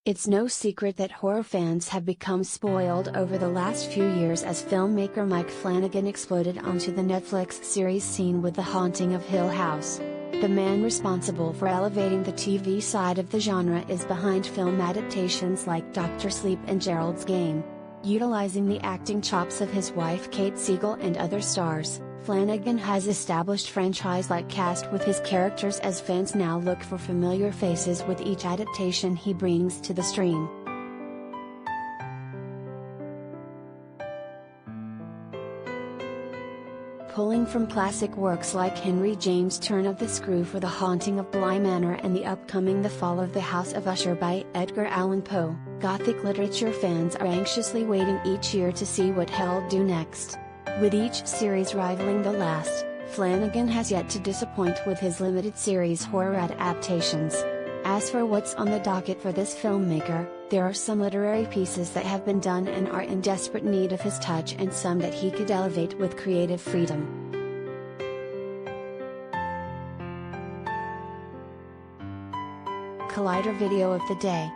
It's no secret that horror fans have become spoiled over the last few years as filmmaker Mike Flanagan exploded onto the Netflix series scene with The Haunting of Hill House. The man responsible for elevating the TV side of the genre is behind film adaptations like Dr. Sleep and Gerald's Game. Utilizing the acting chops of his wife Kate Siegel and other stars, Flanagan has established franchise-like cast with his characters as fans now look for familiar faces with each adaptation he brings to the stream. Pulling from classic works like Henry James' Turn of the Screw for The Haunting of Bly Manor and the upcoming The Fall of the House of Usher by Edgar Allan Poe, Gothic literature fans are anxiously waiting each year to see what he'll do next. With each series rivaling the last, Flanagan has yet to disappoint with his limited series horror adaptations. As for what's on the docket for this filmmaker, there are some literary pieces that have been done and are in desperate need of his touch and some that he could elevate with creative freedom. Collider Video of the Day.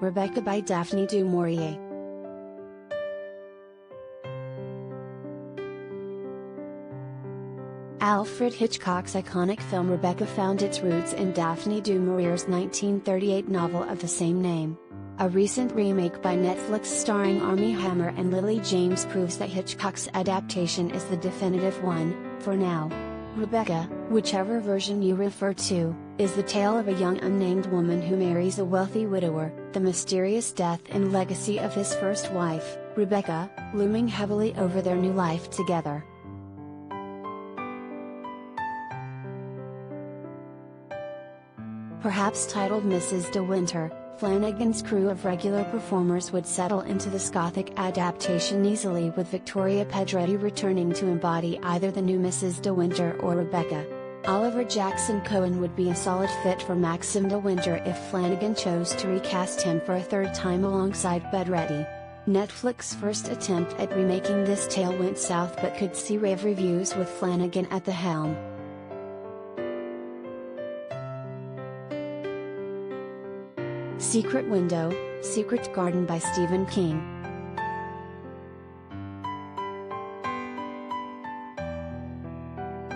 Rebecca by Daphne du Maurier. Alfred Hitchcock's iconic film Rebecca found its roots in Daphne du Maurier's 1938 novel of the same name. A recent remake by Netflix starring Armie Hammer and Lily James proves that Hitchcock's adaptation is the definitive one, for now. Rebecca, whichever version you refer to, is the tale of a young unnamed woman who marries a wealthy widower, the mysterious death and legacy of his first wife, Rebecca, looming heavily over their new life together. Perhaps titled Mrs. De Winter, Flanagan's crew of regular performers would settle into this Gothic adaptation easily, with Victoria Pedretti returning to embody either the new Mrs. De Winter or Rebecca. Oliver Jackson Cohen would be a solid fit for Maxim De Winter if Flanagan chose to recast him for a third time alongside Pedretti. Netflix's first attempt at remaking this tale went south but could see rave reviews with Flanagan at the helm. Secret Window, Secret Garden by Stephen King.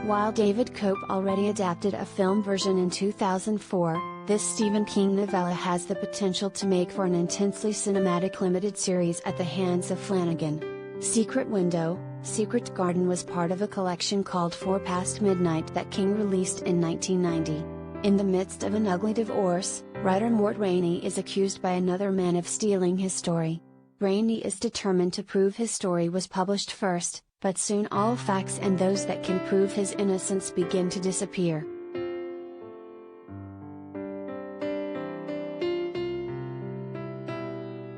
While David Cope already adapted a film version in 2004, this Stephen King novella has the potential to make for an intensely cinematic limited series at the hands of Flanagan. Secret Window, Secret Garden was part of a collection called 4 Past Midnight that King released in 1990. In the midst of an ugly divorce, writer Mort Rainey is accused by another man of stealing his story. Rainey is determined to prove his story was published first, but soon all facts and those that can prove his innocence begin to disappear.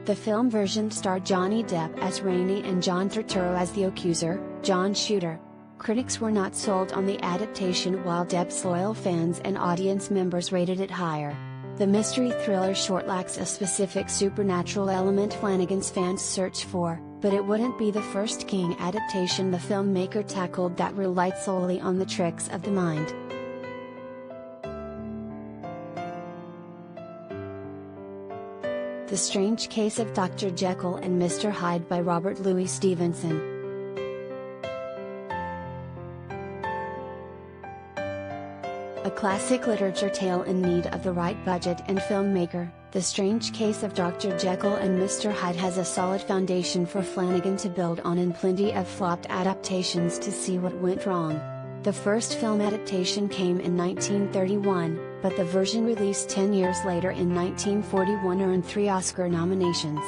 The film version starred Johnny Depp as Rainey and John Turturro as the accuser, John Shooter. Critics were not sold on the adaptation, while Depp's loyal fans and audience members rated it higher. The mystery thriller short lacks a specific supernatural element Flanagan's fans search for, but it wouldn't be the first King adaptation the filmmaker tackled that relied solely on the tricks of the mind. The Strange Case of Dr. Jekyll and Mr. Hyde by Robert Louis Stevenson. A classic literature tale in need of the right budget and filmmaker, The Strange Case of Dr. Jekyll and Mr. Hyde has a solid foundation for Flanagan to build on and plenty of flopped adaptations to see what went wrong. The first film adaptation came in 1931, but the version released 10 years later in 1941 earned 3 Oscar nominations.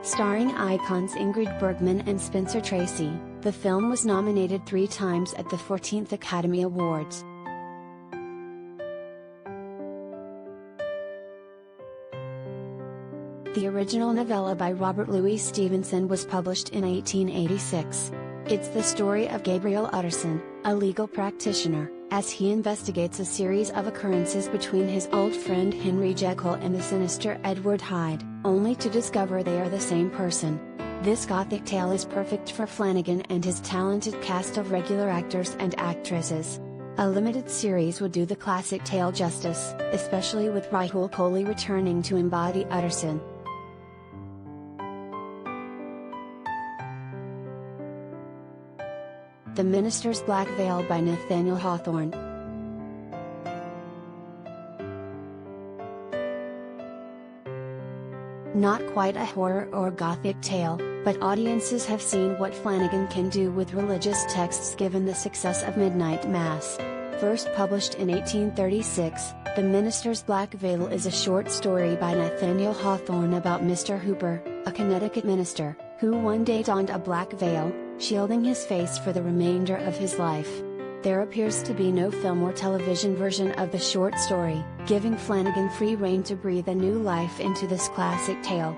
Starring icons Ingrid Bergman and Spencer Tracy, the film was nominated 3 times at the 14th Academy Awards. The original novella by Robert Louis Stevenson was published in 1886. It's the story of Gabriel Utterson, a legal practitioner, as he investigates a series of occurrences between his old friend Henry Jekyll and the sinister Edward Hyde, only to discover they are the same person. This Gothic tale is perfect for Flanagan and his talented cast of regular actors and actresses. A limited series would do the classic tale justice, especially with Rahul Kohli returning to embody Utterson. The Minister's Black Veil by Nathaniel Hawthorne. Not quite a horror or gothic tale, but audiences have seen what Flanagan can do with religious texts given the success of Midnight Mass. First published in 1836, The Minister's Black Veil is a short story by Nathaniel Hawthorne about Mr. Hooper, a Connecticut minister, who one day donned a black veil, shielding his face for the remainder of his life. There appears to be no film or television version of the short story, giving Flanagan free rein to breathe a new life into this classic tale.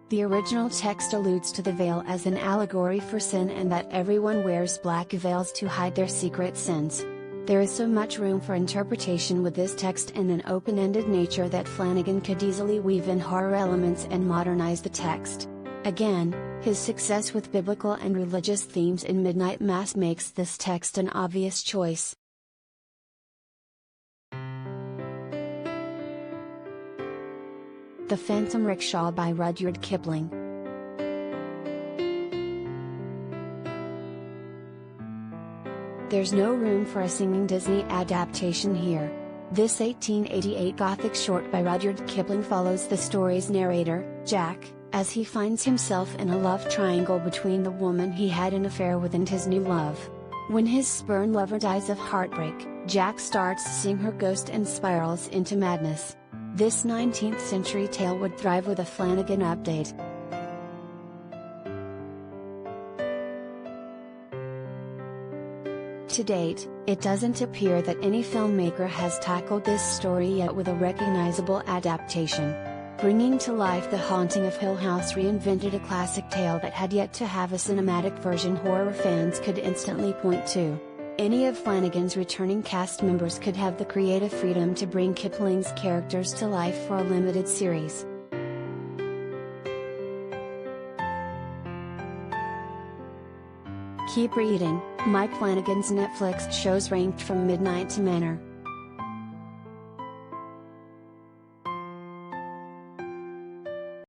The original text alludes to the veil as an allegory for sin and that everyone wears black veils to hide their secret sins. There is so much room for interpretation with this text and an open-ended nature that Flanagan could easily weave in horror elements and modernize the text. Again, his success with biblical and religious themes in Midnight Mass makes this text an obvious choice. The Phantom Rickshaw by Rudyard Kipling. There's no room for a singing Disney adaptation here. This 1888 Gothic short by Rudyard Kipling follows the story's narrator, Jack, as he finds himself in a love triangle between the woman he had an affair with and his new love. When his spurned lover dies of heartbreak, Jack starts seeing her ghost and spirals into madness. This 19th century tale would thrive with a Flanagan update. To date, it doesn't appear that any filmmaker has tackled this story yet with a recognizable adaptation. Bringing to life the haunting of Hill House reinvented a classic tale that had yet to have a cinematic version horror fans could instantly point to. Any of Flanagan's returning cast members could have the creative freedom to bring Kipling's characters to life for a limited series. Keep reading. Mike Flanagan's Netflix shows ranked from Midnight to Manor.